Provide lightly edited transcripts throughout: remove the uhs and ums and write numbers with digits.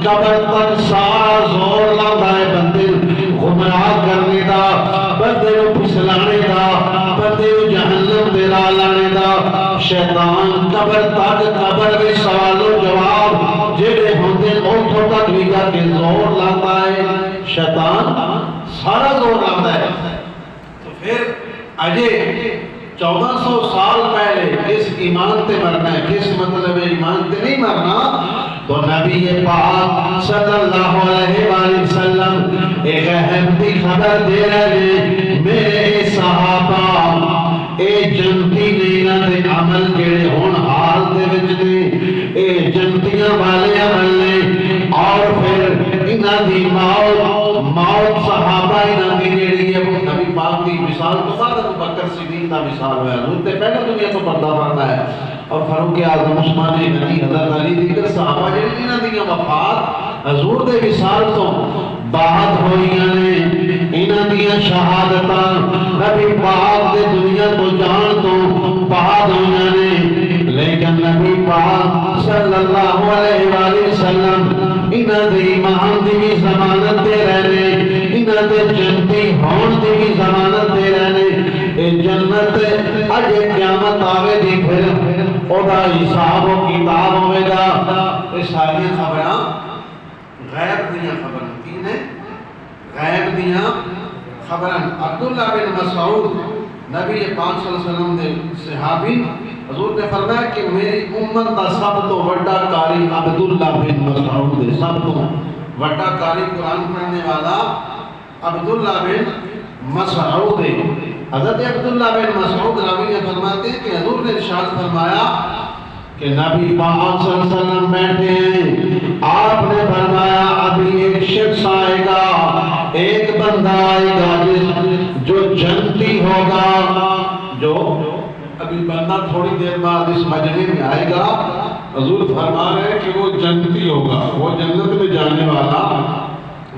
قبر تک سارا زور لاتا ہے بندے گمراہ کرنے دا، بندے کو پھسلانے دا، بندے کو جہنم دے راہ لانے دا۔ شیطان قبر تک، قبر میں سوال و جواب جڑے ہوندے اوتھوں تک بھی جا کے زور لاتا ہے۔ شیطان سارا زور لاتا ہے۔ تو پھر اجے 1400 سال پہلے کس ایمان تے مرنا ہے، کس مطلب ایمان تے نہیں مرنا؟ تو نبی پاک صلی اللہ علیہ وآلہ وسلم ایک غیب دی خبر دے رہے، میرے صحابہ اے جنتی نہیں دے عمل جڑے ہون حال دے وچ نے، اے جنتیاں والے عمل نے، اور پھر انہاں دی موت صحابہ انہاں دی جڑی ہے وہ نبی پاک دی مثال تو بعد ابو بکر صدیق دا مثال ہوا، حضور تے پہلے دنیا تو پردہ پڑتا ہے، اور فاروق اعظم عثمان غنی حضرت علی دیگر صحابہ جڑی انہاں دی وفات حضور دے مثال تو بعد ہوئیاں نے، انہاں دی شہادتاں نبی پاک دے دنیا تو جان تو بعد ہوئیاں نے، لیکن نبی پاک صلی اللہ علیہ وآلہ وسلم انہاں دی ایمان دی بھی ضمانت دے رہنے، انہاں دے جنتی ہون دی بھی ضمانت دے رہنے۔ اے جنت اجے قیامت آوے دی پھر اودا حساب و کتاب ہوئے گا۔ یہ ساری خبراں غیب دیاں خبراں کی نے، غیب دیاں خبراں۔ عبداللہ بن مسعود نبی پاک صلی اللہ علیہ وسلم دے صحابی، حضور نے فرمایا کہ میری امت دا سب تو بڑا قاری عبداللہ بن مسعود ہے، سب تو بڑا قاری قرآن پڑھنے والا عبداللہ بن مسعود ہے۔ حضرت عبداللہ بن مسعود راوی نے فرماتے ہیں کہ حضور نے ارشاد فرمایا کہ نبی پاک صلی اللہ علیہ وسلم بیٹھے ہیں، آپ نے فرمایا ابھی ایک شخص آئے گا، ایک بندہ آئے گا جو جنتی ہوگا، جو ابھی بندہ تھوڑی دیر بعد اس مجمع میں آئے گا، حضور فرما رہے ہیں کہ وہ جنتی ہوگا، وہ جنت میں جانے والا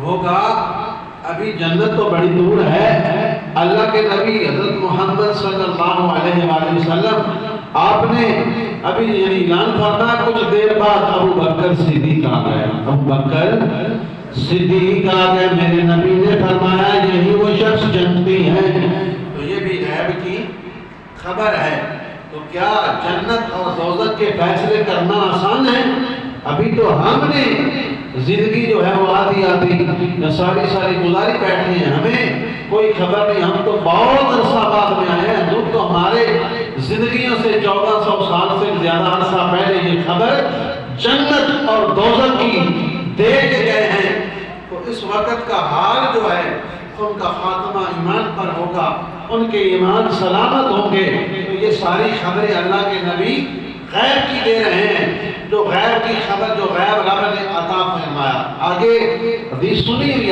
ہوگا۔ ابھی جنت تو بڑی دور ہے۔ اللہ کے نبی حضرت محمد صلی اللہ علیہ وآلہ وسلم آپ نے ابھی یعنی اعلان فرمایا، کچھ دیر بعد ابو بکر صدیق آ گئے، ابو بکر صدیق آ گئے، میرے نبی نے فرمایا یہی وہ شخص جنتی ہے۔ تو یہ بھی غیب کی خبر ہے۔ تو کیا جنت اور دوزخ کے فیصلے کرنا آسان ہے؟ ابھی تو ہم نے زندگی جو ہے وہ آدھی ساری گزاری بیٹھے ہیں، ہمیں کوئی خبر نہیں، ہم تو بہت عرصہ بعد میں آئے ہیں، حضور تو ہمارے زندگیوں سے 1400 سال سے زیادہ عرصہ پہلے یہ خبر جنت اور دوزخ کی دے کے گئے ہیں۔ تو اس وقت کا حال جو ہے ان کا خاتمہ ایمان پر ہوگا، ان کے ایمان سلامت ہوں گے۔ تو یہ ساری خبریں اللہ کے نبی غیب کی دے رہے ہیں، جو غیب کی خبر جو غیب رب نے عطا فرمایا۔ آگے حدیث سنی ہوئی ہے۔